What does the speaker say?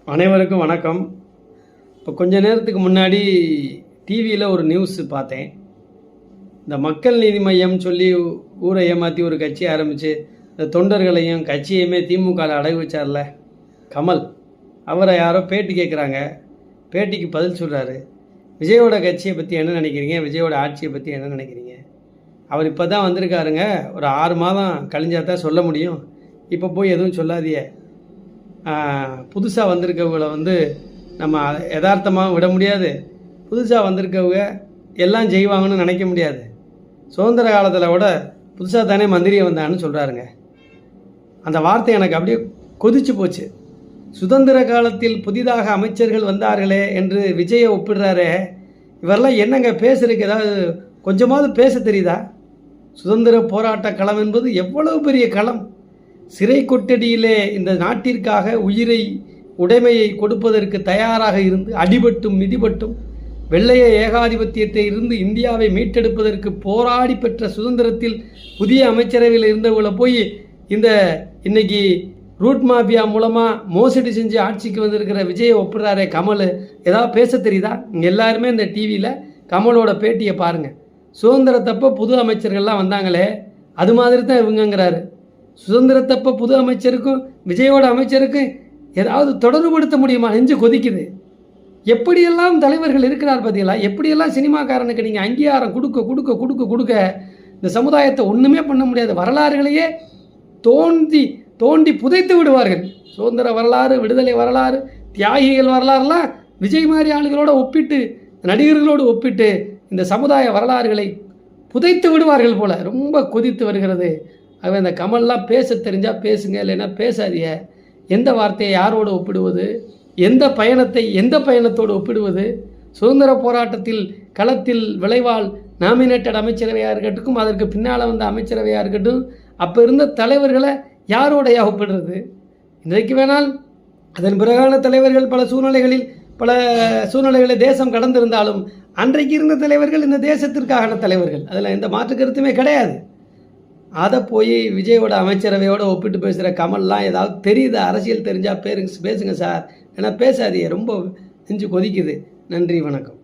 அனைவருக்கும் வணக்கம். இப்போ கொஞ்ச நேரத்துக்கு முன்னாடி டிவியில் ஒரு நியூஸ் பார்த்தேன். இந்த மக்கள் நீதி மையம் சொல்லி ஊரை ஏமாற்றி ஒரு கட்சி ஆரம்பித்து இந்த தொண்டர்களையும் கட்சியுமே திமுகவில் அடகு வச்சார்ல கமல், அவரை யாரோ பேட்டி கேட்குறாங்க. பேட்டிக்கு பதில் சொல்கிறாரு. விஜயோட கட்சியை பற்றி என்ன நினைக்கிறீங்க, விஜயோட ஆட்சியை பற்றி என்ன நினைக்கிறீங்க? அவர் இப்போ தான் வந்திருக்காருங்க, ஒரு 6 மாதம் கழிஞ்சால் தான் சொல்ல முடியும். இப்போ போய் எதுவும் சொல்லாதியே. புதுசாக வந்திருக்கவங்களை நம்ம யதார்த்தமாக விட முடியாது. புதுசாக வந்திருக்கவங்க எல்லாம் செய்வாங்கன்னு நினைக்க முடியாது. சுதந்திர காலத்தில் கூட புதுசாக தானே மந்திரியை வந்தான்னு சொல்கிறாருங்க. அந்த வார்த்தை எனக்கு அப்படியே கொதிச்சு போச்சு. சுதந்திர காலத்தில் புதிதாக அமைச்சர்கள் வந்தார்களே என்று விஜயை ஒப்பிடுறாரே, இவரெல்லாம் என்னங்க பேசுறதுக்கு ஏதாவது கொஞ்சமாவது பேச தெரியுதா? சுதந்திர போராட்ட களம் என்பது எவ்வளவு பெரிய களம். சிறை கொட்டடியிலே இந்த நாட்டிற்காக உயிரை உடைமையை கொடுப்பதற்கு தயாராக இருந்து அடிபட்டும் மிதிபட்டும் வெள்ளைய ஏகாதிபத்தியத்தை இருந்து இந்தியாவை மீட்டெடுப்பதற்கு போராடி பெற்ற சுதந்திரத்தில் புதிய அமைச்சரவையில் இருந்தவங்களை போய் இன்னைக்கு ரூட் மாஃபியா மூலமாக மோசடி செஞ்சு ஆட்சிக்கு வந்திருக்கிற விஜயை ஒப்புறாரே கமல், ஏதாவது பேச தெரியுதா? எல்லாருமே இந்த டிவியில் கமலோட பேட்டியை பாருங்கள். சுதந்திரத்தப்போ புது அமைச்சர்கள்லாம் வந்தாங்களே, அது மாதிரி தான் இவங்கிறாரு. சுதந்திரத்தப்போ புது அமைச்சருக்கும் விஜயோட அமைச்சருக்கும் ஏதாவது தொடர்புபடுத்த முடியுமா? நெஞ்சு கொதிக்குது. எப்படியெல்லாம் தலைவர்கள் இருக்கிறார் பார்த்தீங்களா? எப்படியெல்லாம் சினிமாக்காரனுக்கு நீங்கள் அங்கீகாரம் கொடுக்க கொடுக்க கொடுக்க கொடுக்க இந்த சமுதாயத்தை ஒன்றுமே பண்ண முடியாது. வரலாறுகளையே தோண்டி தோண்டி புதைத்து விடுவார்கள். சுதந்திர வரலாறு, விடுதலை வரலாறு, தியாகிகள் வரலாறுலாம் விஜய் மாதிரி ஆளுகளோடு ஒப்பிட்டு, நடிகர்களோடு ஒப்பிட்டு இந்த சமுதாய வரலாறுகளை புதைத்து விடுவார்கள் போல. ரொம்ப கொதித்து வருகிறது. அவன் இந்த கமல்லாம் பேச தெரிஞ்சால் பேசுங்க, இல்லைன்னா பேசாதிய. எந்த வார்த்தையை யாரோடு ஒப்பிடுவது? எந்த பயணத்தை எந்த பயணத்தோடு ஒப்பிடுவது? சுதந்திர போராட்டத்தில் களத்தில் விளைவால் நாமினேட்டட் அமைச்சரவையாக இருக்கட்டும், அதற்கு பின்னால் வந்த அமைச்சரவையாக இருக்கட்டும், அப்போ இருந்த தலைவர்களை யாரோடையா ஒப்பிடுறது? இன்றைக்கு வேணால் அதன் பிறகான தலைவர்கள் பல சூழ்நிலைகளை தேசம் கடந்திருந்தாலும் அன்றைக்கு இருந்த தலைவர்கள் இந்த தேசத்திற்கான தலைவர்கள். அதில் எந்த மாற்று கருத்துமே கிடையாது. அதை போய் விஜயோட அமைச்சரவையோடு ஒப்பிட்டு பேசுகிற கமல்லாம் ஏதாவது தெரியுது, அரசியல் தெரிஞ்சால் பேசுங்க சார், ஏன்னா பேசாதீங்க. ரொம்ப நெஞ்சு கொதிக்குது. நன்றி, வணக்கம்.